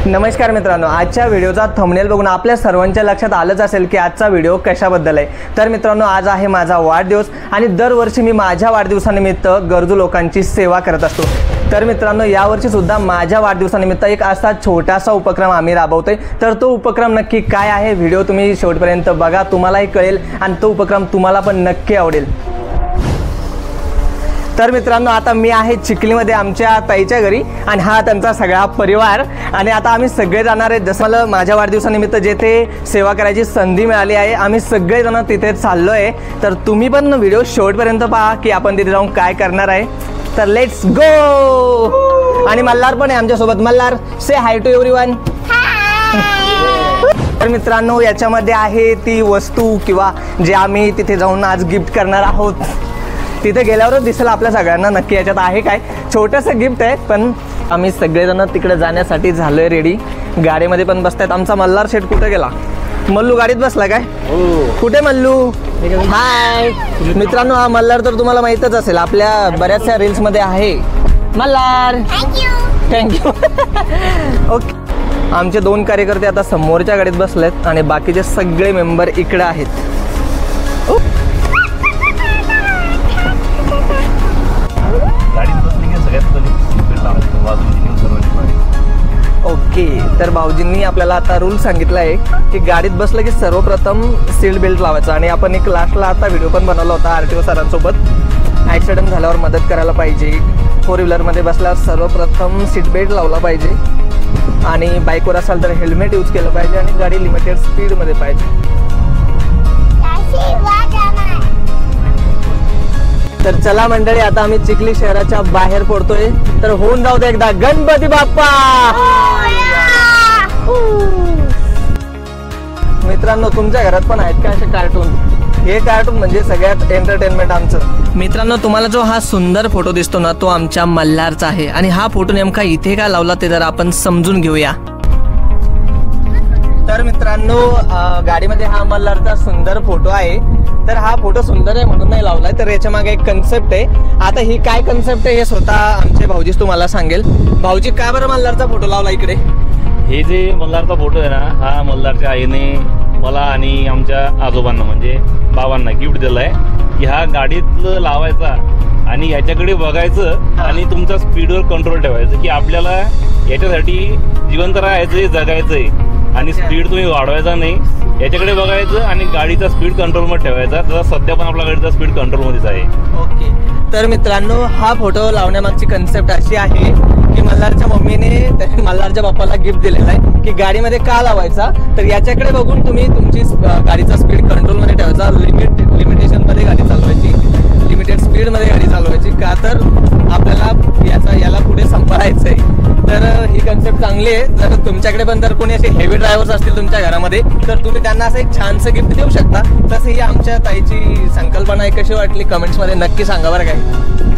नमस्कार मित्रांनो, आजच्या व्हिडिओचा थंबनेल बघून आपल्या सर्वांच्या लक्षात आलंच असेल की आजचा व्हिडिओ कशाबद्दल आहे। तर मित्रांनो, आज आहे माझा वाढदिवस आणि दरवर्षी मी माझ्या वाढदिवसानिमित्त गरजू लोकांची सेवा करत असतो। तर मित्रांनो, यावर्षी सुद्धा माझ्या वाढदिवसानिमित्त एक असा छोटासा उपक्रम आम्ही राबवतोय। तर तो उपक्रम नक्की काय आहे, व्हिडिओ तुम्ही शेवटपर्यंत बघा, तुम्हालाही कळेल आणि तो उपक्रम तुम्हाला पण नक्की आवडेल। तर मित्रांनो, आता मी आहे चिखलीमध्ये आमच्या ताईच्या घरी आणि हा त्यांचा सगळा परिवार आणि आता आम्ही सगळे जाणार आहेत। जसं मला माझ्या वाढदिवसानिमित्त जेथे सेवा करायची संधी मिळाली आहे, आम्ही सगळेजण तिथे चाललो आहे। तर तुम्ही पण व्हिडिओ शेवटपर्यंत पहा की आपण तिथे जाऊन काय करणार आहे। तर लेट्स गो। आणि मल्हार पण आहे आमच्यासोबत। मल्हार, से हाय टू एव्हरीवन। तर मित्रांनो, याच्यामध्ये आहे ती वस्तू किंवा जे आम्ही तिथे जाऊन आज गिफ्ट करणार आहोत। तिथे गेल्यावरच दिसेल आपल्या सगळ्यांना नक्की याच्यात आहे काय। छोटंसं गिफ्ट आहे, पण आम्ही सगळेजण तिकडे जाण्यासाठी झालोय रेडी। गाडीमध्ये पण बसतायत। आमचा मल्हार शेठ कुठे गेला? मल्लू गाडीत बसला काय? कुठे मल्लू? हाय मित्रांनो, हा मल्हार तर तुम्हाला माहीतच असेल, आपल्या बऱ्याचशा रील्समध्ये आहे मल्हार। थँक्यू। ओके, आमचे 2 कार्यकर्ते आता समोरच्या गाडीत बसलेत आणि बाकीचे सगळे मेंबर इकडे आहेत। ओके, तर भाऊजींनी आपल्याला आता रूल सांगितला आहे की गाडीत बसलं की सर्वप्रथम सीट बेल्ट लावायचा। आणि आपण एक लास्टला आता व्हिडिओ पण बनवला होता आरटीओ सरांसोबत, ॲक्सिडेंट झाल्यावर मदत करायला पाहिजे। 4 व्हीलरमध्ये बसल्यावर सर्वप्रथम सीट बेल्ट लावला पाहिजे आणि बाईकवर असाल तर हेल्मेट यूज केलं पाहिजे आणि गाडी लिमिटेड स्पीडमध्ये पाहिजे। तर चला मंडळी, आता आम्ही चिखली शहराच्या बाहेर पडतोय। तर होऊन जाऊ दे एकदा गणपती बाप्पा। मित्रांनो, तुमच्या घरात पण आहेत का असे कार्टून? हे कार्टून म्हणजे सगळ्यात एंटरटेनमेंट आमचं। मित्रांनो, तुम्हाला जो हा सुंदर फोटो दिसतो ना, तो आमच्या मल्हारचा आहे। आणि हा फोटो नेमका इथे का लावला ते जरा आपण समजून घेऊया। तर मित्रांनो, गाडीमध्ये हा मल्हारचा सुंदर फोटो आहे। तर हा फोटो सुंदर आहे म्हणून नाही लावलाय, तर याच्या मागे एक कन्सेप्ट आहे। आता ही काय कन्सेप्ट आहे हे स्वतः आमचे भाऊजीच तुम्हाला सांगेल। भाऊजी, काय बरं मल्हारचा फोटो लावला इकडे? हे जे मल्हारचा फोटो आहे ना, हा मल्हारच्या आईने मला आणि आमच्या आजोबांना म्हणजे बाबांना गिफ्ट दिलाय की हा गाडीत लावायचा आणि याच्याकडे बघायचं आणि तुमचा स्पीडवर कंट्रोल ठेवायचं की आपल्याला याच्यासाठी जिवंत राहायचंय, जगायचंय आणि स्पीड तुम्ही वाढवायचा नाही, याच्याकडे बघायचं आणि गाडीचा स्पीड कंट्रोलमध्ये ठेवायचा। तर सध्या पण आपल्या गाडीचा स्पीड कंट्रोलमध्येच आहे। ओके, तर मित्रांनो, हा फोटो लावण्यामागची कन्सेप्ट अशी आहे की मल्हारच्या मम्मीने मल्हारच्या बाप्पाला गिफ्ट दिलेला आहे की गाडीमध्ये का लावायचा, तर याच्याकडे बघून तुम्ही तुमची गाडीचा स्पीड कंट्रोलमध्ये ठेवायचा, लिमिटेशनमध्ये गाडी चालवायची, लिमिटेड स्पीडमध्ये गाडी चालवायची। का तर आपल्याला याला पुढे सांभाळायचं आहे। तर ही कन्सेप्ट चांगली आहे। जर तुमच्याकडे पण जर कोणी असे हेवी ड्रायव्हर्स असतील तुमच्या घरामध्ये, तर तुम्ही त्यांना असं एक छानसं गिफ्ट देऊ शकता। तसं ही आमच्या ताईची संकल्पना आहे, कशी वाटली कमेंट्समध्ये नक्की सांगा बरं काय।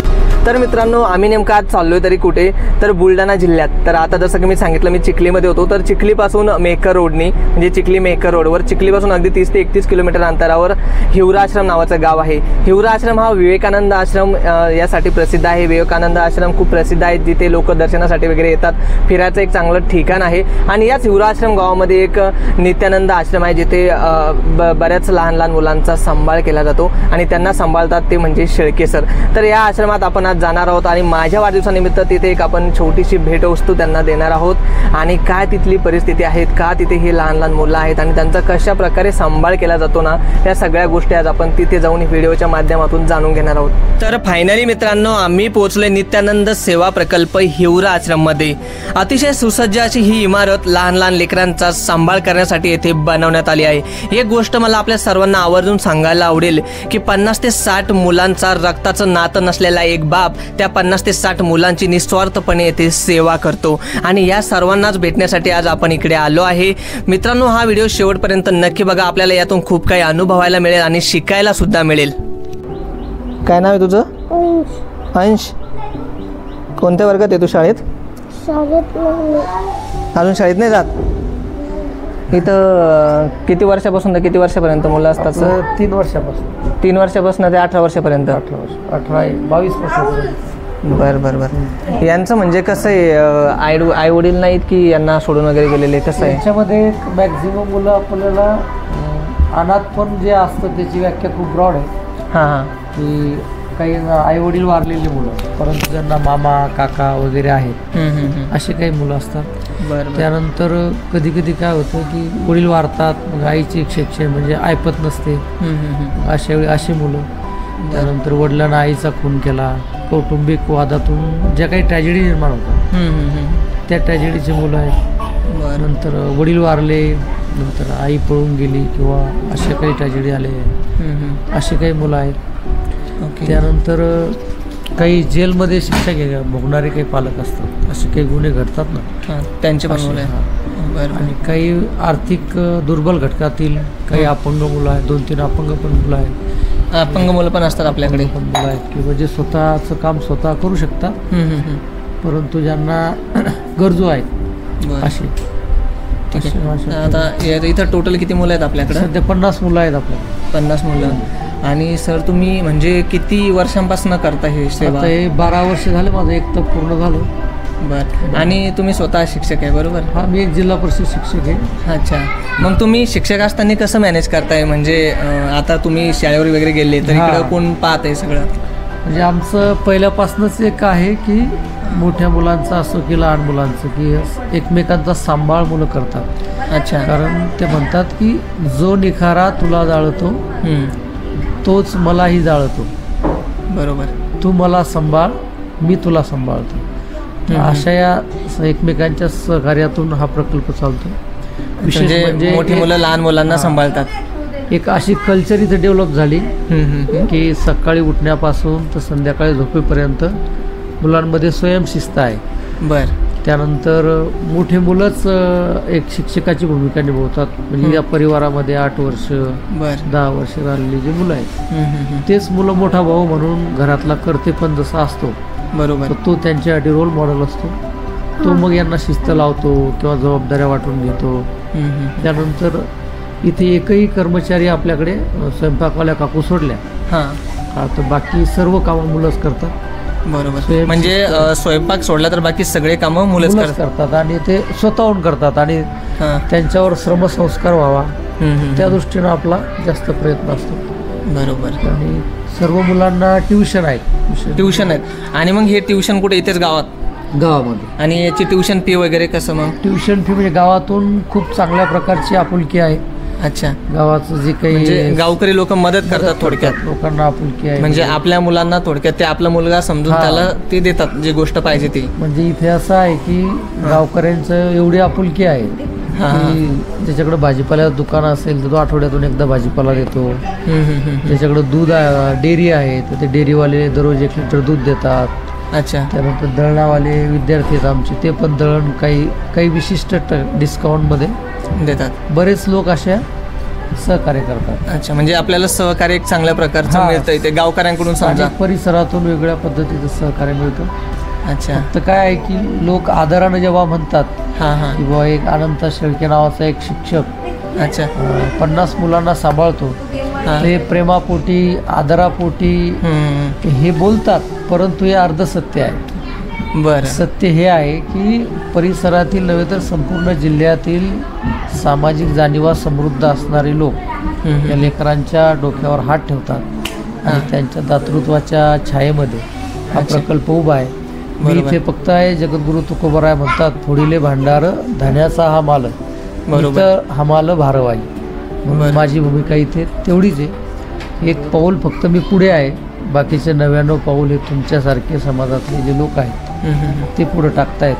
तर मित्रांनो, आम्ही नेमका आज चाललोय तरी कुठे, तर बुलढाणा जिल्ह्यात। तर आता जसं की मी सांगितलं, मी चिखलीमध्ये होतो। तर चिखलीपासून मेहकर रोडनी म्हणजे चिखली मेहकर रोडवर चिखलीपासून अगदी 30 ते 31 किलोमीटर अंतरावर हिवरा आश्रम नावाचं गाव आहे। हिवरा आश्रम हा विवेकानंद आश्रम यासाठी प्रसिद्ध आहे। विवेकानंद आश्रम खूप प्रसिद्ध आहे, जिथे लोक दर्शनासाठी वगैरे येतात, फिरायचं एक चांगलं ठिकाण आहे। आणि याच हिवरा आश्रम गावामध्ये एक नित्यानंद आश्रम आहे, जिथे बऱ्याच लहान लहान मुलांचा सांभाळ केला जातो आणि त्यांना सांभाळतात ते म्हणजे शेळके सर। तर या आश्रमात आपण आज जाणार आहोत आणि माझ्या वाढदिवसानिमित्त तिथे एक आपण छोटीशी भेटवस्तू त्यांना देणार आहोत। आणि काय तिथली परिस्थिती आहेत, का तिथे हे लहान लहान मुलं आहेत आणि त्यांचा कशा प्रकारे सांभाळ केला जातो ना, या सगळ्या गोष्टी आज आपण तिथे जाऊन व्हिडिओच्या माध्यमातून जाणून घेणार आहोत। तर फायनली मित्रांनो, आम्ही पोहोचले नित्यानंद सेवा प्रकल्प हिवरा आश्रममध्ये। अतिशय सुसज्ज अशी ही इमारत लहान लहान लेकरांचा सांभाळ करण्यासाठी येथे बनवण्यात आली आहे। एक गोष्ट मला आपल्या सर्वांना आवर्जून सांगायला आवडेल की 50 ते 60 मुलांचा रक्ताचं नातं नसलेला एक बाप त्या 50 ते 60 मुलांची निस्वार्थपणे येथे सेवा करतो। आणि या सर्वांनाच भेटण्यासाठी आज आपण इकडे आलो आहे। मित्रांनो, हा व्हिडिओ शेवटपर्यंत नक्की बघा, आपल्याला यातून खूप काही अनुभवायला मिळेल आणि शिकायला सुद्धा मिळेल। काय नाव आहे तुझं? अंश। कोणत्या वर्गात आहे तू शाळेत? अजून शाळेत नाही जात? इथं किती वर्षापासून तर किती वर्षापर्यंत मुलं असतात? 3 वर्षापासून 3 वर्षापासून ते 18 वर्षापर्यंत। 18 22 वर्ष बर बर बर. यांचं म्हणजे कसं आहे, आई वडील नाहीत की यांना सोडून वगैरे गेलेले, कसं आहे? याच्यामध्ये मॅक्झिमम मुलं आपल्याला अनाथ पण जे असतं त्याची व्याख्या खूप ब्रॉड आहे. हां हां. की काही आई वडील वारलेली मुलं परंतु त्यांना मामा काका वगैरे आहेत, असे काही मुलं असतात. बरं. त्यानंतर कधी कधी काय होतं की वडील वारतात, मग आईची शिक्षण म्हणजे ऐपत नसते, अशा वेळी अशी मुलं. त्यानंतर वडिलांना आईचा खून केला, कौटुंबिक वादातून ज्या काही ट्रॅजेडी निर्माण होतात त्या ट्रॅजेडीची मुलं आहेत. नंतर वडील वारले, नंतर आई पळून गेली किंवा अशा काही ट्रॅजेडी आले, असे काही मुलं आहेत. त्यानंतर काही जेलमध्ये शिक्षा भोगणारे काही पालक असतात, असे काही गुन्हे घडतात ना, त्यांचे पण मुलं आहेत. आणि काही आर्थिक दुर्बल घटकातील काही अपंग मुलं आहेत, 2-3 अपंग पण मुलं आहेत. अपंग मुलं पण असतात आपल्याकडे, पण मुलं आहेत की म्हणजे स्वतःचं काम स्वतः करू शकतात, परंतु ज्यांना गरजू आहेत अशी. आता इथं टोटल किती मुलं आहेत आपल्याकडे? सध्या 50 मुलं आहेत आपल्याकडे. 50 मुलं. आणि सर तुम्ही म्हणजे किती वर्षांपासून करता हे सेवा? हे 12 वर्ष झाले, माझं एक तर पूर्ण झालं. बरं. आणि तुम्ही स्वतः शिक्षक आहे बरोबर? हां, मी एक जिल्हा परिषद शिक्षक आहे. अच्छा. मग तुम्ही शिक्षक असताना कसं मॅनेज करताय? म्हणजे आता तुम्ही शाळेवर वगैरे गेले तर इकडं कोण पाहत आहे सगळं? म्हणजे आमचं पहिल्यापासूनच एक आहे की मोठ्या मुलांचं असो की लहान मुलांचं की एकमेकांचा सांभाळ मुलं करतात. अच्छा. कारण ते म्हणतात की जो निखारा तुला जाळतो तोच मलाही जाळतो. बरोबर. तू मला सांभाळ, मी तुला सांभाळतो. अशा या एकमेकांच्या सहकार्यातून हा प्रकल्प चालतो. विशेष म्हणजे मोठी मुलं लहान मुलांना सांभाळतात. एक अशी कल्चर इथे डेव्हलप झाली की सकाळी उठण्यापासून तर संध्याकाळी झोपेपर्यंत मुलांमध्ये स्वयंशिस्त आहे. बर. त्यानंतर मोठे मुलंच एक शिक्षकाची भूमिका निभवतात. म्हणजे या परिवारामध्ये 8 वर्ष 10 वर्ष राहिलेली जी मुलं आहेत तेच मुलं मोठा भाऊ म्हणून घरातला करते पण जसा असतो बरोबर, तो त्यांच्यासाठी रोल मॉडेल असतो. तो मग यांना शिस्त लावतो किंवा जबाबदाऱ्या वाटून घेतो. त्यानंतर इथे एकही कर्मचारी आपल्याकडे स्वयंपाकवाल्या काकू सोडल्या तर बाकी सर्व कामं मुलंच करतात. बरोबर. म्हणजे स्वयंपाक सोडला तर बाकी सगळे कामं मुलंच करतात आणि ते स्वतःहून करतात आणि त्यांच्यावर श्रमसंस्कार व्हावा त्या दृष्टीनं आपला जास्त प्रयत्न असतो. बरोबर. आणि सर्व मुलांना ट्युशन आहेत. आणि मग हे ट्युशन कुठे? इथेच गावामध्ये. आणि याची ट्युशन फी वगैरे कसं? मग ट्युशन फी म्हणजे गावातून खूप चांगल्या प्रकारची आपुलकी आहे. अच्छा. गावाचं जे काही गावकरी लोक मदत करतात थोडक्यात, लोकांना आपुलकी आहे. म्हणजे आपल्या मुलांना थोडक्यात ते आपला मुलगा समजून त्याला ते देतात जी गोष्ट पाहिजे ती. म्हणजे इथे असं आहे की गावकऱ्यांचं एवढी आपुलकी आहे की ज्याच्याकडे भाजीपाल्याचं दुकान असेल तर तो आठवड्यातून एकदा भाजीपाला देतो. ज्याच्याकडे दूध डेअरी आहे तर ते डेअरीवाले दररोज 1 लिटर दूध देतात. अच्छा. त्यानंतर दळणावाले विद्यार्थी आहेत आमचे, ते पण दळण काही विशिष्ट डिस्काउंटमध्ये देतात. बरेच लोक अशा सहकार्य करतात. अच्छा. म्हणजे आपल्याला सहकार्य एक चांगल्या प्रकारचं मिळतं इथे गावकऱ्यांकडून, समजा परिसरातून वेगळ्या पद्धतीचं सहकार्य मिळतं. अच्छा. तर काय आहे की लोक आदरानं जेव्हा म्हणतात की बाबा एक अनंत शेळके नावाचा एक शिक्षक 50 मुलांना सांभाळतो, ते प्रेमापोटी आदरापोटी हे बोलतात, परंतु हे अर्ध सत्य आहे. बरं. सत्य हे आहे की परिसरातील नव्हे तर संपूर्ण जिल्ह्यातील सामाजिक जाणीवा समृद्ध असणारे लोक या लेकरांच्या डोक्यावर हात ठेवतात आणि त्यांच्या दातृत्वाच्या छायेमध्ये हा प्रकल्प उभा आहे. मी इथे फक्त आहे जगद्गुरु तुकोबराय म्हणतात, थोडीले भांडार धान्याचा हा माल, तर हा माल भारवाई. म्हणून माझी भूमिका इथे तेवढीच आहे. एक पाऊल फक्त मी पुढे आहे, बाकीचे 99 पाऊल हे तुमच्यासारखे समाजातले जे लोक आहेत ते पुढे टाकतायत.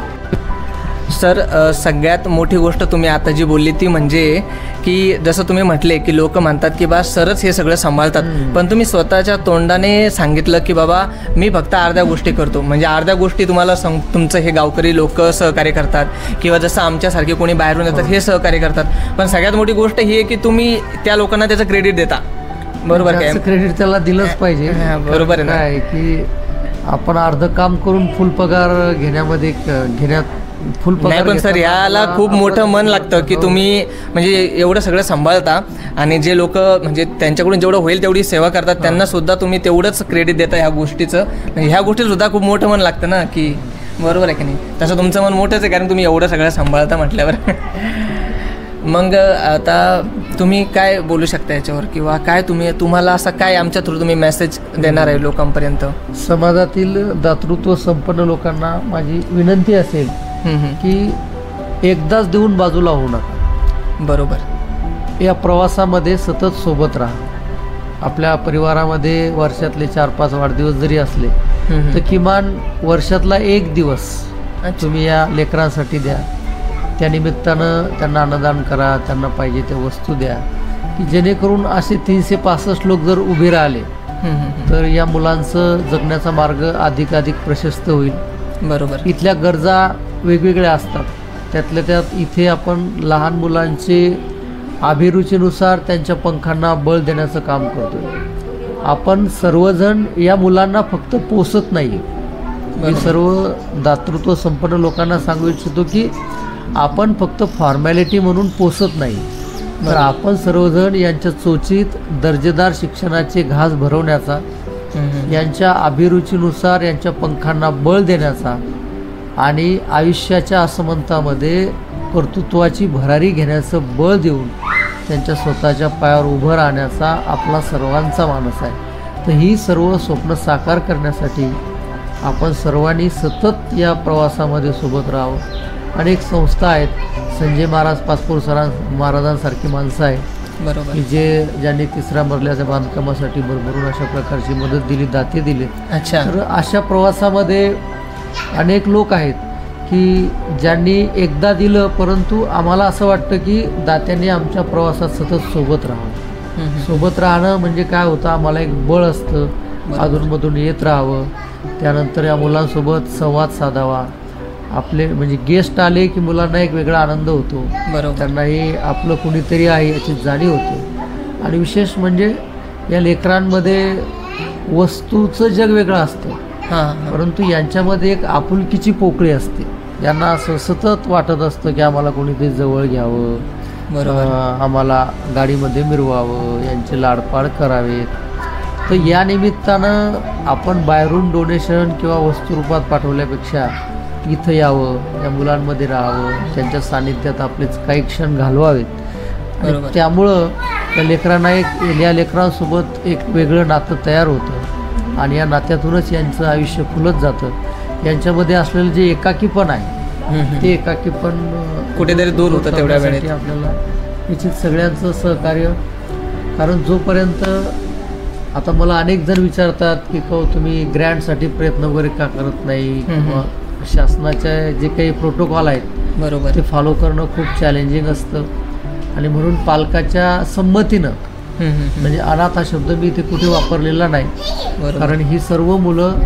सर, सगळ्यात मोठी गोष्ट तुम्ही आता जी बोलली ती म्हणजे की जसं तुम्ही म्हटले की लोक म्हणतात की बा सरच हे सगळं सांभाळतात, पण तुम्ही स्वतःच्या तोंडाने सांगितलं की बाबा मी फक्त अर्ध्या गोष्टी करतो. म्हणजे अर्ध्या गोष्टी तुम्हाला तुमचं हे गावकरी लोक सहकार्य करतात किंवा जसं आमच्यासारखे कोणी बाहेरून येतात हे सहकार्य करतात, पण सगळ्यात मोठी गोष्ट ही आहे की तुम्ही त्या लोकांना त्याचं क्रेडिट देता. बरोबर काय? क्रेडिट त्याला दिलंच पाहिजे. बरोबर आहे की आपण अर्ध काम करून फुल पगार घेण्यात फुल नाही पगार पण सर घेताना याला आपल्याला खूप मोठं आपण- मन लागतं की हो. तुम्ही म्हणजे एवढं सगळं सांभाळता आणि जे लोक म्हणजे त्यांच्याकडून जेवढं होईल तेवढी सेवा करतात त्यांना सुद्धा तुम्ही तेवढंच क्रेडिट देता ह्या गोष्टीचं. म्हणजे ह्या गोष्टीत सुद्धा खूप मोठं मन लागतं ना, की बरोबर आहे की नाही. तसं तुमचं मन मोठंच आहे कारण तुम्ही एवढं सगळं सांभाळता म्हटल्यावर. मग आता तुम्ही काय बोलू शकता याच्यावर, किंवा काय तुम्हाला असा काय आमच्या थ्रू तुम्ही मेसेज देणार आहे लोकांपर्यंत? समाजातील दातृत्व संपन्न लोकांना माझी विनंती असेल की एकदाच देऊन बाजूला होऊ नका. बरोबर. या प्रवासामध्ये सतत सोबत राहा. आपल्या परिवारामध्ये वर्षातले 4-5 वाढदिवस जरी असले तर किमान वर्षातला एक दिवस तुम्ही या लेकरांसाठी द्या. त्यानिमित्तानं त्यांना अन्नदान करा, त्यांना पाहिजे त्या वस्तू द्या, की जेणेकरून असे 365 लोक जर उभे राहिले तर या मुलांचं जगण्याचा मार्ग अधिकाधिक प्रशस्त होईल. बरोबर. इथल्या गरजा वेगवेगळ्या असतात. त्यातल्या त्यात इथे आपण लहान मुलांचे अभिरुचीनुसार त्यांच्या पंखांना बळ देण्याचं काम करतो. आपण सर्वजण या मुलांना फक्त पोसत नाही. मी सर्व दातृत्व संपन्न लोकांना सांगू इच्छितो की आपण फक्त फॉर्मॅलिटी म्हणून पोसत नाही, तर आपण सर्वजण यांच्या चोचीत दर्जेदार शिक्षणाचे घास भरवण्याचा, यांच्या अभिरुचीनुसार यांच्या पंखांना बळ देण्याचा आणि आयुष्याच्या असमंतामध्ये कर्तृत्वाची भरारी घेण्याचं बळ देऊन त्यांच्या स्वतःच्या पायावर उभं राहण्याचा आपला सर्वांचा मानस आहे. तर ही सर्व स्वप्न साकार करण्यासाठी आपण सर्वांनी सतत या प्रवासामध्ये सोबत राहावं. अनेक संस्था आहेत, संजय महाराज पाचपूर महाराजांसारखी माणसं आहेत बरोबर की ज्यांनी 3ऱ्या मजल्याच्या बांधकामासाठी भरभरून अशा प्रकारची मदत दिली, दाते दिले. अच्छा. तर अशा प्रवासामध्ये अनेक लोक आहेत की ज्यांनी एकदा दिलं, परंतु आम्हाला असं वाटतं की दात्यांनी आमच्या प्रवासात सतत सोबत राहावं. सोबत राहणं म्हणजे काय होतं, आम्हाला एक बळ असतं अधूनमधून येत राहावं. त्यानंतर या मुलांसोबत संवाद साधावा. आपले म्हणजे गेस्ट आले की मुलांना एक वेगळा आनंद होतो. बरोबर. त्यांनाही आपलं कुणीतरी आहे याची जाणीव होते. आणि विशेष म्हणजे या लेकरांमध्ये वस्तूचं जग वेगळं असतं, परंतु यांच्यामध्ये एक आपुलकीची पोकळी असते. यांना असं सतत वाटत असतं की आम्हाला कोणीतरी जवळ घ्यावं, बरोबर, आम्हाला गाडीमध्ये मिरवावं, यांचे लाडपाड करावेत. तर या निमित्तानं आपण बाहेरून डोनेशन किंवा वस्तुरूपात पाठवल्यापेक्षा इथं यावं, या मुलांमध्ये राहावं, त्यांच्या सानिध्यात आपले काही क्षण घालवावेत. बरोबर. त्यामुळं या लेकरांसोबत एक वेगळं नातं तयार होतं आणि या नात्यातूनच यांचं आयुष्य फुलत जातं. यांच्यामध्ये असलेलं जे एकाकीपण आहे ते एकाकीपण कुठेतरी दूर होतं तेवढ्या वेळेत. आपल्याला निश्चित सगळ्यांचं सहकार्य, कारण जोपर्यंत आता मला अनेक जण विचारतात की तुम्ही ग्रँटसाठी प्रयत्न वगैरे का करत नाही, किंवा शासनाच्या जे काही प्रोटोकॉल आहेत बरोबर ते फॉलो करणं खूप चॅलेंजिंग असतं. आणि म्हणून पालकाच्या संमतीनं, म्हणजे अनाथ हा शब्द मी इथे कुठे वापरलेला नाही, कारण ही सर्व मुलं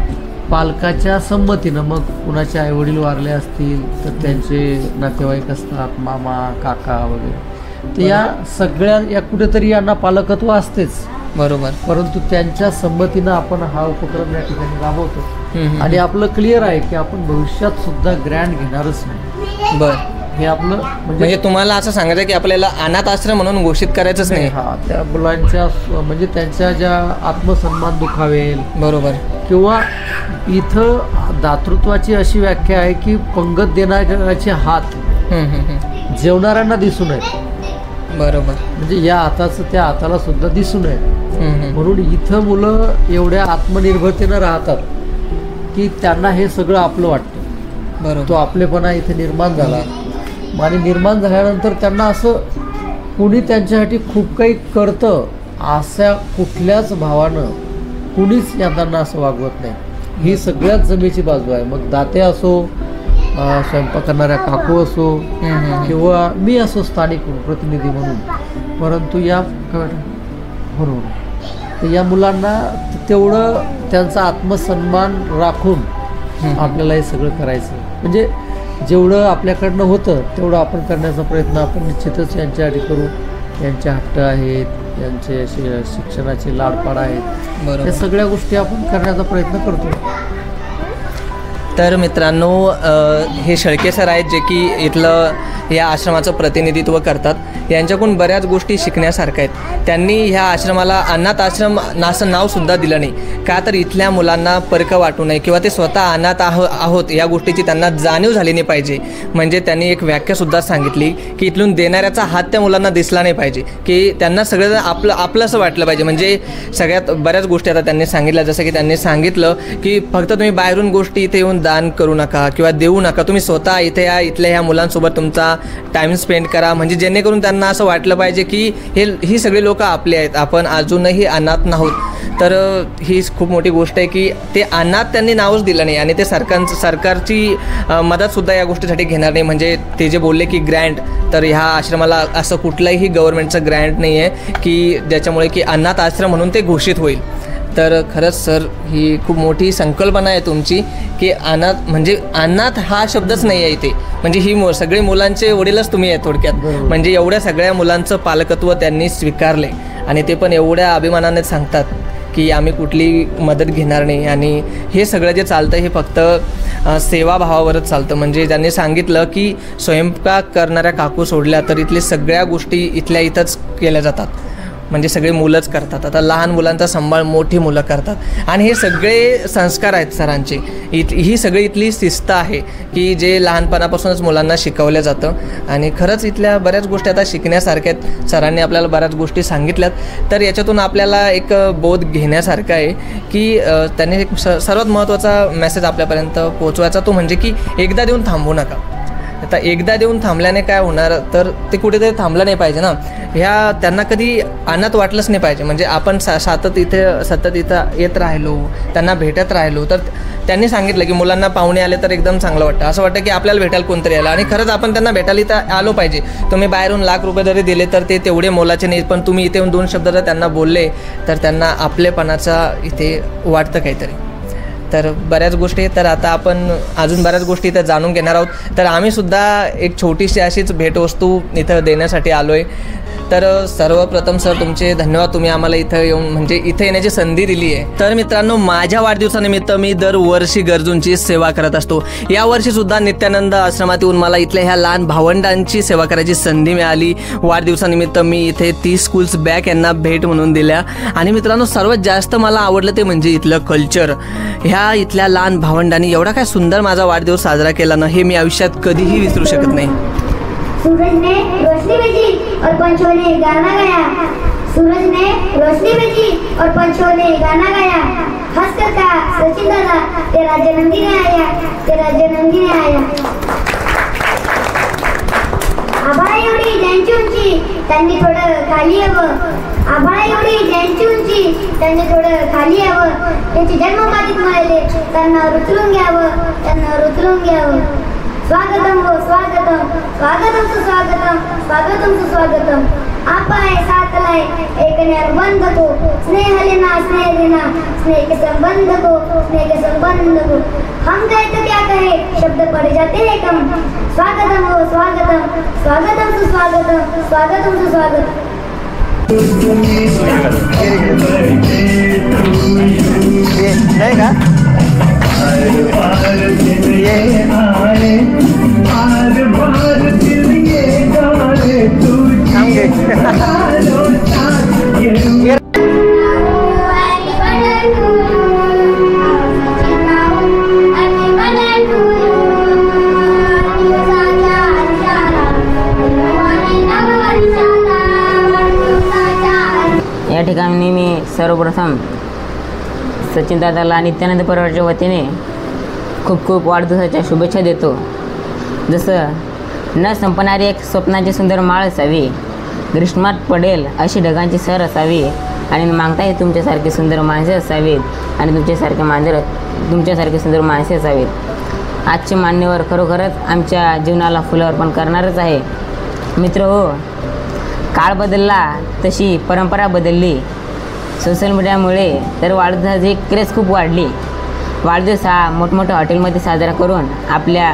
पालकाच्या संमतीनं, मग कुणाचे आईवडील वारले असतील तर त्यांचे नातेवाईक असतात, मामा काका वगैरे, तर या सगळ्या या कुठेतरी यांना पालकत्व असतेच. बरोबर. परंतु त्यांच्या संमतीनं आपण हा उपक्रम या ठिकाणी राबवतो. आणि आपलं क्लिअर आहे की आपण भविष्यात सुद्धा ग्रँट घेणारच नाही. बरं. हे आपलं म्हणजे तुम्हाला असं सांगायचं की आपल्याला अनाथ आश्रम म्हणून घोषित करायचंच नाही. हा, त्या मुलांच्या म्हणजे त्यांच्या ज्या आत्मसन्मान दुखावेल, बरोबर, किंवा इथं दातृत्वाची अशी व्याख्या आहे की पंगत देणाऱ्याचे हात जेवणाऱ्यांना दिसू नयेत. बरोबर. म्हणजे या हाताचं त्या हाताला सुद्धा दिसू नये. म्हणून इथं मुलं एवढ्या आत्मनिर्भरतेनं राहतात की त्यांना हे सगळं आपलं वाटतं. बरोबर. तो आपलेपणा इथे निर्माण झाला. आणि निर्माण झाल्यानंतर त्यांना असं कुणी त्यांच्यासाठी खूप काही करतं अशा कुठल्याच भावानं कुणीच यांना असं वागवत नाही. ही सगळ्यात जमेची बाजू आहे. मग दाते असो, स्वयंपाक करणाऱ्या काकू असो, किंवा मी असो स्थानिक प्रतिनिधी म्हणून, परंतु या बरोबर तर या मुलांना तेवढं त्यांचा आत्मसन्मान राखून आपल्याला हे सगळं करायचं. म्हणजे जेवढं आपल्याकडनं होतं तेवढं आपण करण्याचा प्रयत्न आपण निश्चितच यांच्यासाठी करू. यांचे हट्ट आहेत, यांचे शिक्षणाचे लाडपाड आहेत, या सगळ्या गोष्टी आपण करण्याचा प्रयत्न करतो. तर मित्रांनो हे शेळके सर आहेत जे की इथलं या आश्रमाचं प्रतिनिधित्व करतात. यांच्याकडून बऱ्याच गोष्टी शिकण्यासारख्या आहेत. त्यांनी ह्या आश्रमाला अनाथ आश्रम असं नावसुद्धा दिलं नाही, का तर इथल्या मुलांना परक वाटू नये किंवा ते स्वतः अनाथ आहोत या गोष्टीची त्यांना जाणीव झाली नाही पाहिजे. म्हणजे त्यांनी एक व्याख्यासुद्धा सांगितली की इथून देणाऱ्याचा हात त्या मुलांना दिसला नाही पाहिजे, की त्यांना सगळं आपलं असं वाटलं पाहिजे. म्हणजे सगळ्यात बऱ्याच गोष्टी आता त्यांनी सांगितल्या, जसं की त्यांनी सांगितलं की फक्त तुम्ही बाहेरून गोष्टी इथे येऊन दान करू नका किंवा देऊ नका, तुम्ही स्वतः इथे या, इथल्या ह्या मुलांसोबत तुमचा टाईम स्पेंड करा, म्हणजे जेणेकरून त्यांना असं वाटलं पाहिजे की ही सगळी लोकं आपले आहेत, आपण अजूनही अनाथ नाहोत. तर ही खूप मोठी गोष्ट आहे की ते अनाथ त्यांनी नावच दिलं नाही आणि ते सरकारची मदतसुद्धा या गोष्टीसाठी घेणार नाही. म्हणजे ते जे बोलले की ग्रँट, तर ह्या आश्रमाला असं कुठलंही गव्हर्नमेंटचं ग्रँट नाही आहे की ज्याच्यामुळे की अनाथ आश्रम म्हणून ते घोषित होईल. तर खरंच सर ही खूप मोठी संकल्पना आहे तुमची की अनाथ म्हणजे अनाथ हा शब्दच नाही आहे इथे, म्हणजे ही सगळे मुलांचे वडीलच तुम्ही आहे थोडक्यात. म्हणजे एवढ्या सगळ्या मुलांचं पालकत्व त्यांनी स्वीकारले आणि ते पण एवढ्या अभिमानाने सांगतात की आम्ही कुठली मदत घेणार नाही. आणि हे सगळं जे चालतं हे फक्त सेवाभावावरच चालतं. म्हणजे त्यांनी सांगितलं की स्वयंपाक करणाऱ्या काकू सोडल्या तर इथली सगळ्या गोष्टी इथल्या इथंच केल्या जातात, म्हणजे सगळे मुलंच करतात. आता लहान मुलांचा सांभाळ मोठी मुलं करतात आणि हे सगळे संस्कार आहेत सरांचे. ही सगळी इथली शिस्त आहे की जे लहानपणापासूनच मुलांना शिकवलं जातं. आणि खरंच इथल्या बऱ्याच गोष्टी आता शिकण्यासारख्या आहेत. सरांनी आपल्याला बऱ्याच गोष्टी सांगितल्यात, तर याच्यातून आपल्याला एक बोध घेण्यासारखा आहे की त्यांनी एक सर्वात महत्त्वाचा मेसेज आपल्यापर्यंत पोचवायचा, तो म्हणजे की एकदा देऊन थांबू नका. आता एकदा देऊन थांबल्याने काय होणार, तर ते कुठेतरी थांबलं नाही पाहिजे ना. ह्या त्यांना कधी अनाथ वाटलंच नाही पाहिजे. म्हणजे आपण सतत इथं येत राहिलो, त्यांना भेटत राहिलो, तर त्यांनी सांगितलं की मुलांना पाहुणे आले तर एकदम चांगलं वाटतं, असं वाटतं की आपल्याला भेटायला कोणतरी आलं. आणि खरंच आपण त्यांना भेटायला इथं आलो पाहिजे. तुम्ही बाहेरून लाख रुपये जरी दिले तर ते तेवढे मोलाचे नाही, पण तुम्ही इथे येऊन 2 शब्द जर त्यांना बोलले तर त्यांना आपलेपणाचा इथे वाटतं काहीतरी. तर बऱ्याच गोष्टी, तर आता आपण अजून बऱ्याच गोष्टी इथं जाणून घेणार आहोत. तर आम्हीसुद्धा एक छोटीशी अशीच भेटवस्तू इथं देण्यासाठी आलो आहे. तर सर्वप्रथम सर तुमचे धन्यवाद, तुम्ही आम्हाला इथं येऊन म्हणजे इथं येण्याची संधी दिली आहे. तर मित्रांनो, माझ्या वाढदिवसानिमित्त मी दरवर्षी गरजूंची सेवा करत असतो. यावर्षीसुद्धा नित्यानंद आश्रमात येऊन मला इथल्या ह्या लहान भावंडांची सेवा करायची संधी मिळाली. वाढदिवसानिमित्त मी इथे 30 स्कूल्स बॅग यांना भेट म्हणून दिल्या. आणि मित्रांनो, सर्वात जास्त मला आवडलं ते म्हणजे इथलं कल्चर. ह्या इथल्या लहान भावंडांनी एवढा काय सुंदर माझा वाढदिवस साजरा केला ना, हे मी आयुष्यात कधीही विसरू शकत नाही. सूरज ने रोशनी भेजी और पंछियों ने गाना गाया. सूरज ने रोशनी भेजी और पंछियों ने गाना गाया. हंसकर कहा सचिन दादा, तेरा जन्मदिन आया, तेरा जन्मदिन आया. आभाळा एवढी ज्यांची उंची त्यांनी थोडं खाली यावं. आभाळा एवढी ज्यांची उंची त्यांनी थोडं खाली यावं. त्याची जन्मपातीत मिळाले त्यांना रुचलून घ्यावं, त्यांना रुचलून घ्यावं. स्वागतम हो स्वागतम, स्वागतम सुस्वागतम, स्वागतम सुस्वागतम. आपाय सातलाय एक अनुबंध को स्नेह लेना, स्नेह देना, स्नेह के संबंध को, स्नेह के संबंध को. हम कहे तो क्या कहे, शब्द पड़ जाते हैं कम. स्वागतम हो स्वागतम, स्वागतम सुस्वागतम, स्वागतम सुस्वागतम. नाही का या ठिकाणी मी सर्वप्रथम सचिन दादाला नित्यानंद परिवाराच्या वतीने खूप खूप वाढदिवसाच्या शुभेच्छा देतो. जसं न संपणारी एक स्वप्नाची सुंदर माळ असावी, ग्रीष्मात पडेल अशी ढगांची सर असावी, आणि मागताही तुमच्यासारखी सुंदर माणसे असावीत आणि तुमच्यासारखी सुंदर माणसे असावीत. आजचे मान्यवर खरोखरच आमच्या जीवनाला फुलं अर्पण करणारच आहे. मित्र हो, काळ बदलला तशी परंपरा बदलली. सोशल मीडियामुळे तर वाढदिवसाची क्रेज खूप वाढली. वाढदिवस हा मोठमोठ्या हॉटेलमध्ये साजरा करून आपल्या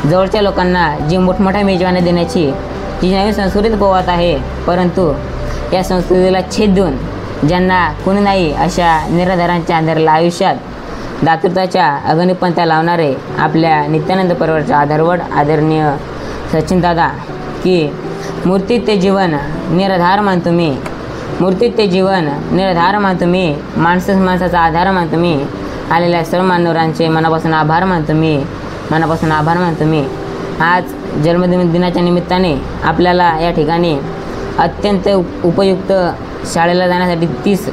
जवळच्या लोकांना जी मोठमोठ्या मेजवान्या देण्याची जी नवीन संस्कृती पोहत आहे, परंतु या संस्कृतीला छेद देऊन ज्यांना कोणी नाही अशा निराधारांच्या अंधारला आयुष्यात दातृत्वाच्या अगणित पंथ्या लावणारे आपल्या नित्यानंद परिवाराचे आधारवड आदरणीय सचिनदादा की मूर्तीत ते जीवन निराधार मानतो मी, मूर्तीत ते जीवन निराधार मानतो मी, माणसाचा आधार मानतो मी, आलेल्या सर्व मान्यवरांचे मनापासून आभार मानतो मी, मनापासून आभार मानतो मी. आज जन्मदिनाच्या निमित्ताने आपल्याला या ठिकाणी अत्यंत उपयुक्त शाळेला जाण्यासाठी 30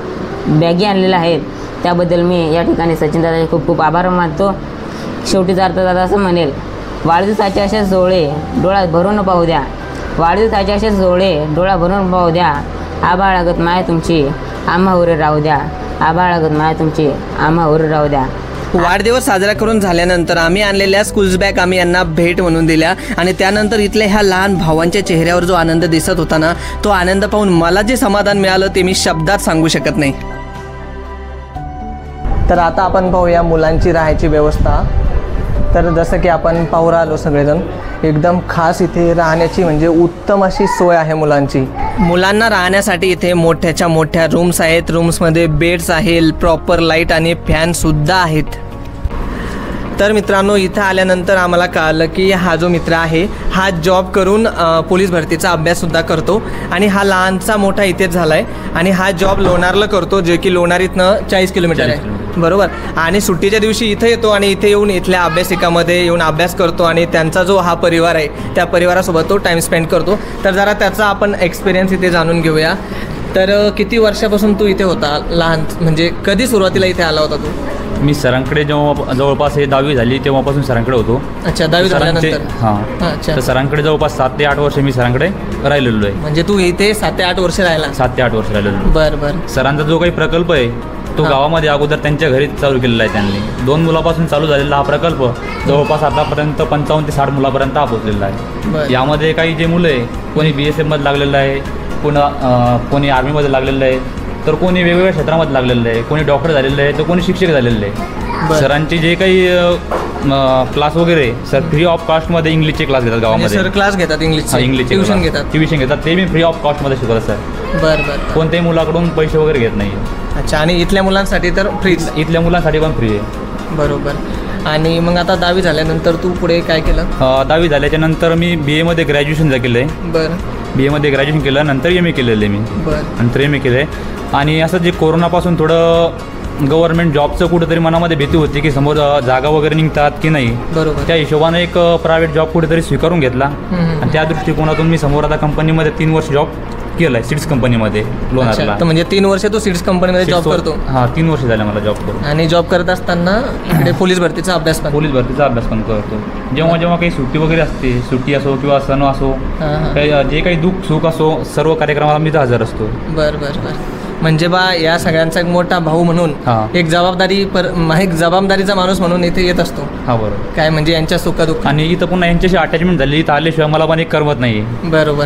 बॅगी आणलेल्या आहेत. त्याबद्दल मी या ठिकाणी सचिनदादाचे खूप खूप आभार मानतो. शेवटी दादा असं म्हणेल, वाढदिवसाचे असे सोहळे डोळ्यात भरून पाहू द्या, वाढदिवसाचे असे सोहळे डोळ्यात भरून पाहू द्या, आभाळागत माया तुमची आम्हावर राहू द्या, आभाळागत माया तुमची आम्हावर राहू द्या. वाढदिवस साजरा करून झाल्यानंतर आम्ही आणलेल्या स्कूल्स बॅग आम्ही यांना भेट म्हणून दिल्या आणि त्यानंतर इथल्या ह्या लहान भावांच्या चेहऱ्यावर जो आनंद दिसत होता ना, तो आनंद पाहून मला जे समाधान मिळालं ते मी शब्दात सांगू शकत नाही. तर आता आपण पाहूया मुलांची राहायची व्यवस्था. तर जसं की आपण पाहू राहिलो सगळेजण, एकदम खास इथे राहण्याची म्हणजे उत्तम अशी सोय आहे मुलांची. मुलांना राहण्यासाठी इथे मोठ्याच्या मोठ्या रूम्स आहेत. रूम्समध्ये बेड्स आहे, प्रॉपर लाईट आणि फॅनसुद्धा आहेत. तर मित्रांनो, इथं आल्यानंतर आम्हाला कळलं की हा जो मित्र आहे हा जॉब करून पोलीस भरतीचा अभ्याससुद्धा करतो आणि हा लहानचा मोठा इथेच झाला आहे आणि हा जॉब लोणारला करतो, जे की लोणारीतनं 40 किलोमीटर आहे, बरोबर. आणि सुट्टीच्या दिवशी इथं येतो आणि इथे येऊन इथल्या अभ्यासिकामध्ये येऊन अभ्यास करतो आणि त्यांचा जो हा परिवार आहे त्या परिवारासोबत तो टाईम स्पेंड करतो. तर जरा त्याचा आपण एक्सपिरियन्स इथे जाणून घेऊया. तर किती वर्षापासून तू इथे होता लहान, म्हणजे कधी सुरुवातीला इथे आला होता तू? मी सरांकडे जेव्हा जवळपास 10वी झाली तेव्हापासून सरांकडे होतो. अच्छा, 10वी झाल्यानंतर? हां. अच्छा. तर सरांकडे जवळपास 7 ते 8 वर्ष मी सरांकडे राहिलेलो आहे. म्हणजे तू इथे 7 ते 8 वर्ष राहिला? 7 ते 8 वर्ष राहिलेलो. बरं बरं. सरांचा जो काही प्रकल्प आहे तो गावामध्ये अगोदर त्यांच्या घरी चालू केलेला आहे. त्यांनी 2 मुलापासून चालू झालेला हा प्रकल्प जवळपास आतापर्यंत 55 ते 60 मुलापर्यंत हा पोचलेला आहे. यामध्ये काही जे मुलं आहे, कोणी BSFमध्ये लागलेलं आहे, कोणी आर्मीमध्ये लागलेलं आहे, तर कोणी वेगवेगळ्या क्षेत्रामध्ये लागलेलं आहे, कोणी डॉक्टर झालेलं आहे, तर कोणी शिक्षक झालेलं आहे. सरांचे जे काही क्लास वगैरे सर फ्री ऑफ कास्टमध्ये इंग्लिशचे क्लास घेतात गावामध्ये. सर क्लास घेतात इंग्लिशचे ट्युशन घेतात ते मी फ्री ऑफ कास्टमध्ये शिकवतात सर. बरं बरं. कोणत्याही मुलाकडून पैसे वगैरे घेत नाही. अच्छा. आणि इथल्या मुलांसाठी तर फ्री? इथल्या मुलांसाठी पण फ्री आहे. बरोबर. आणि मग आता 10वी झाल्यानंतर तू पुढे काय केलं? 10वी झाल्याच्या नंतर मी BAमध्ये ग्रॅज्युएशन केलं आहे. बरं. BAमध्ये ग्रॅज्युएशन केलं, नंतर MA केलेलं आहे मी. बरं. नंतर MA केलं आहे. आणि असं जे कोरोनापासून थोडं गव्हर्नमेंट जॉबचं कुठेतरी मनामध्ये भीती होती की समोर जागा वगैरे निघतात की नाही. बरोबर. त्या हिशोबाने एक प्रायव्हेट जॉब कुठेतरी स्वीकारून घेतला आणि त्या दृष्टिकोनातून मी समोर आता कंपनीमध्ये 3 वर्ष जॉब केला आहे, सीड्स कंपनीमध्ये लोणारला. तर म्हणजे 3 वर्ष तू सीड्स कंपनीमध्ये जॉब करतो? हां, 3 वर्ष झाले मला जॉब करून. आणि जॉब करत असताना इकडे पोलीस भरतीचा अभ्यास पण? पोलीस भरतीचा अभ्यास पण करतो. जेव्हा जेव्हा काही सुट्टी वगैरे असते, सुट्टी असो किंवा सण असो, काही जे काही दुःख सुख असो, सर्व कार्यक्रमाला मी हजर असतो. बरं बरं बरं. म्हणजे बा या सगळ्यांचा एक मोठा भाऊ म्हणून एक जबाबदारीचा माणूस म्हणून इथे येत असतो. हा, बरोबर. काय म्हणजे यांच्या सुखदुःख. आणि इथं पुन्हा यांच्याशी अटॅचमेंट झाली, इथं आल्याशिवाय मला पण एक करमत नाही. बरोबर.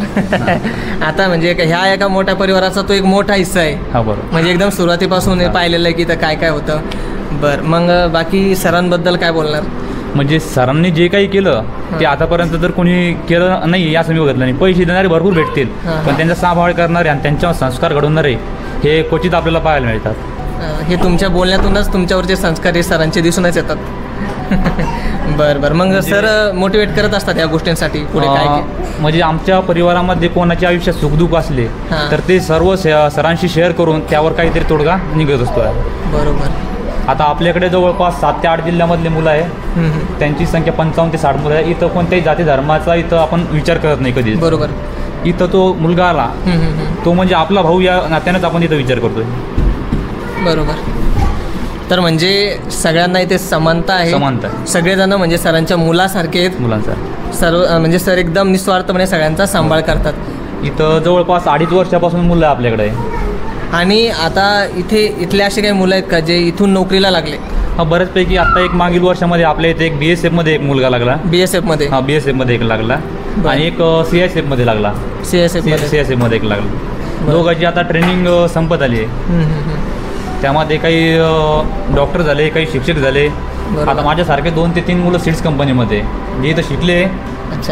आता म्हणजे ह्या एका मोठ्या परिवाराचा तो एक मोठा हिस्सा आहे. हा, बरोबर. म्हणजे एकदम सुरुवातीपासून पाहिलेलं आहे की इथं काय काय होतं. बरं. मग बाकी सरांबद्दल काय बोलणार? म्हणजे सरांनी जे काही केलं ते आतापर्यंत तर कोणी केलं नाही असं मी बघितलं नाही. पैसे देणारे भरपूर भेटतील, पण त्यांचा सांभाळ करणारे आणि त्यांच्यावर संस्कार घडवणारे हे क्वचित आपल्याला पाहायला मिळतात. हे तुमच्या बोलण्यातूनच तुमच्यावरचे संस्कार हे सरांचे दिसूनच येतात. बरं बरं. मग सर मोटिवेट करत असतात या गोष्टींसाठी पुढे काय? म्हणजे आमच्या परिवारामध्ये कोणाच्या आयुष्यात सुखदुःख असले तर ते सर्व सरांशी शेअर करून त्यावर काहीतरी तोडगा निघत असतो. बरोबर. आता आपल्याकडे जवळपास 7 ते 8 जिल्ह्यामधले मुलं आहे, त्यांची संख्या 55 ते 60 मुलं आहे. इथं कोणत्याही जाती धर्माचा इथं आपण विचार करत नाही कधी. बरोबर. इथं तो मुलगा आला तो म्हणजे आपला भाऊ या नात्यानेच आपण इथं विचार करतोय. बरोबर. तर म्हणजे सगळ्यांना इथे समानता आहे. सगळेजण म्हणजे सरांच्या मुलासारखे आहेत. मुलांचा सर्व म्हणजे सर एकदम निस्वार्थपणे सगळ्यांचा सांभाळ करतात. इथं जवळपास 2.5 वर्षापासून मुलं आहे आपल्याकडे. आणि आता इथले असे काही मुलं आहेत का जे इथून नोकरीला लागले? हा, बऱ्याचपैकी आता एक मागील वर्षामध्ये आपल्या इथे एक BSFमध्ये एक मुलगा लागला. BSFमध्ये? हा, BSFमध्ये एक लागला आणि एक CISFमध्ये लागला. CISFमध्ये एक लागला. दोघांची आता ट्रेनिंग संपत आली आहे. त्यामध्ये काही डॉक्टर झाले, काही शिक्षक झाले. आता माझ्यासारखे 2 ते 3 मुलं सीड्स कंपनीमध्ये जे इथं शिकले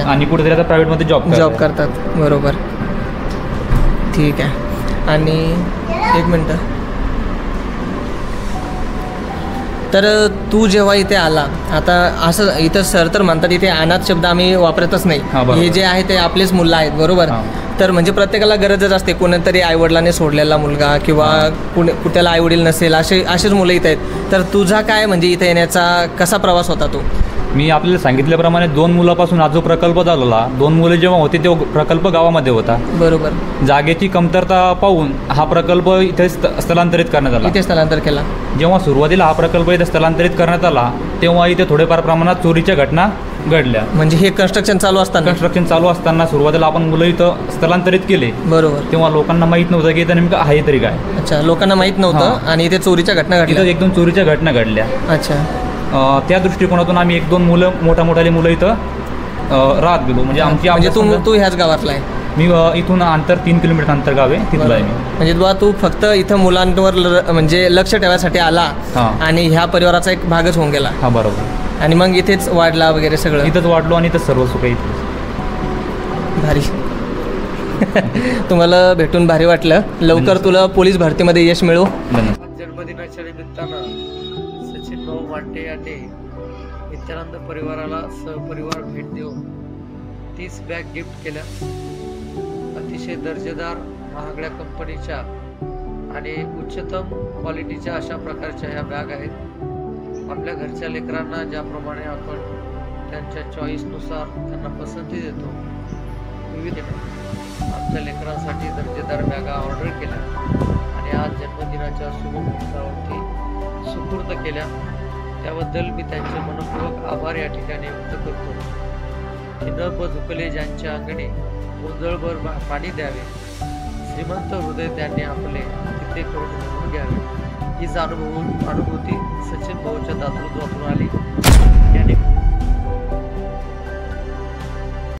आणि कुठेतरी आता प्रायव्हेटमध्ये जॉब करतात. बरोबर. ठीक आहे. आणि एक मिनटं. तर तू जेव्हा इथे आला, आता असं इथं सर तर म्हणतात इथे अनाथ शब्द आम्ही वापरतच नाही, हा, बरोबर. हे जे आहे ते आपलेच मुलं आहेत, बरोबर. हा. तर म्हणजे प्रत्येकाला गरजच असते, कोणीतरी आईवडिलांनी सोडलेला मुलगा किंवा कुठल्याला आईवडील नसेल, असेच मुलं इथं आहेत. तर तुझा काय म्हणजे इथे येण्याचा कसा प्रवास होता तो? मी आपल्याला सांगितल्याप्रमाणे 2 मुलापासून हा जो प्रकल्प झालेला, 2 मुलं जेव्हा होते तेव्हा प्रकल्प गावामध्ये होता. बरोबर. जागेची कमतरता पाहून हा प्रकल्प इथे स्थलांतरित करण्यात आला. इथे स्थलांतर केला. जेव्हा सुरुवातीला हा प्रकल्प इथे स्थलांतरित करण्यात आला तेव्हा इथे थोडेफार प्रमाणात चोरीच्या घटना घडल्या. म्हणजे हे कन्स्ट्रक्शन चालू असताना सुरुवातीला आपण मुलं इथं स्थलांतरित केले. बरोबर. तेव्हा लोकांना माहीत नव्हतं की इथं नेमकं आहे तरी काय. अच्छा, लोकांना माहीत नव्हतं. हां. आणि इथे चोरीच्या घटना इथं घडल्या. एकदम चोरीच्या घटना घडल्या. अच्छा. त्या दृष्टिकोनातून आम्ही 1-2 मुलं मोठाली मुलं इथं राहत गेलो. म्हणजे आमची म्हणजे तू ह्याच गावातला आहे? मी इथून अंतर 3 किलोमीटर अंतर गाव आहे, तिथलं आहे मी. म्हणजे बाबा तू फक्त इथं मुलांवर म्हणजे लक्ष ठेवायसाठी आला हां. आणि ह्या परिवाराचा एक भागच होऊन गेला. हा, बरोबर. आणि मग इथेच वाढला वगैरे सगळं? इथंच वाढलो आणि इथंच सर्व सुख इथं. भारी. तुम्हाला भेटून भारी वाटलं. लवकर तुला पोलीस भरतीमध्ये यश मिळो. धन्यवाद. जन्मदिनाच्या निमित्तानं सचिन भाऊ मांडे यांनी नित्यानंद परिवाराला सहपरिवार भेट देऊन 30 बॅग गिफ्ट केल्या. अतिशय दर्जेदार महागड्या कंपनीच्या आणि उच्चतम क्वालिटीच्या अशा प्रकारच्या ह्या बॅग आहेत. आपल्या घरच्या लेकरांना ज्याप्रमाणे आपण त्यांच्या चॉईसनुसार त्यांना पसंती देतो, विविध आमच्या लेकरांसाठी दर्जेदार बॅगा ऑर्डर केल्या आणि आज जन्मदिनाच्या शुभमुहूर्तावरती सुपूर्द केल्या. त्याबद्दल मी त्यांचे मनपूर्वक आभार या ठिकाणी व्यक्त करतो. की न बजुकले ज्यांच्या अंगणी गोंधळभर पाणी द्यावे, श्रीमंत हृदय त्यांनी आपले तिथे करून म्हणून घ्यावे. हीच अनुभूती सचिन भाऊच्या दातृत्वातून आली. याने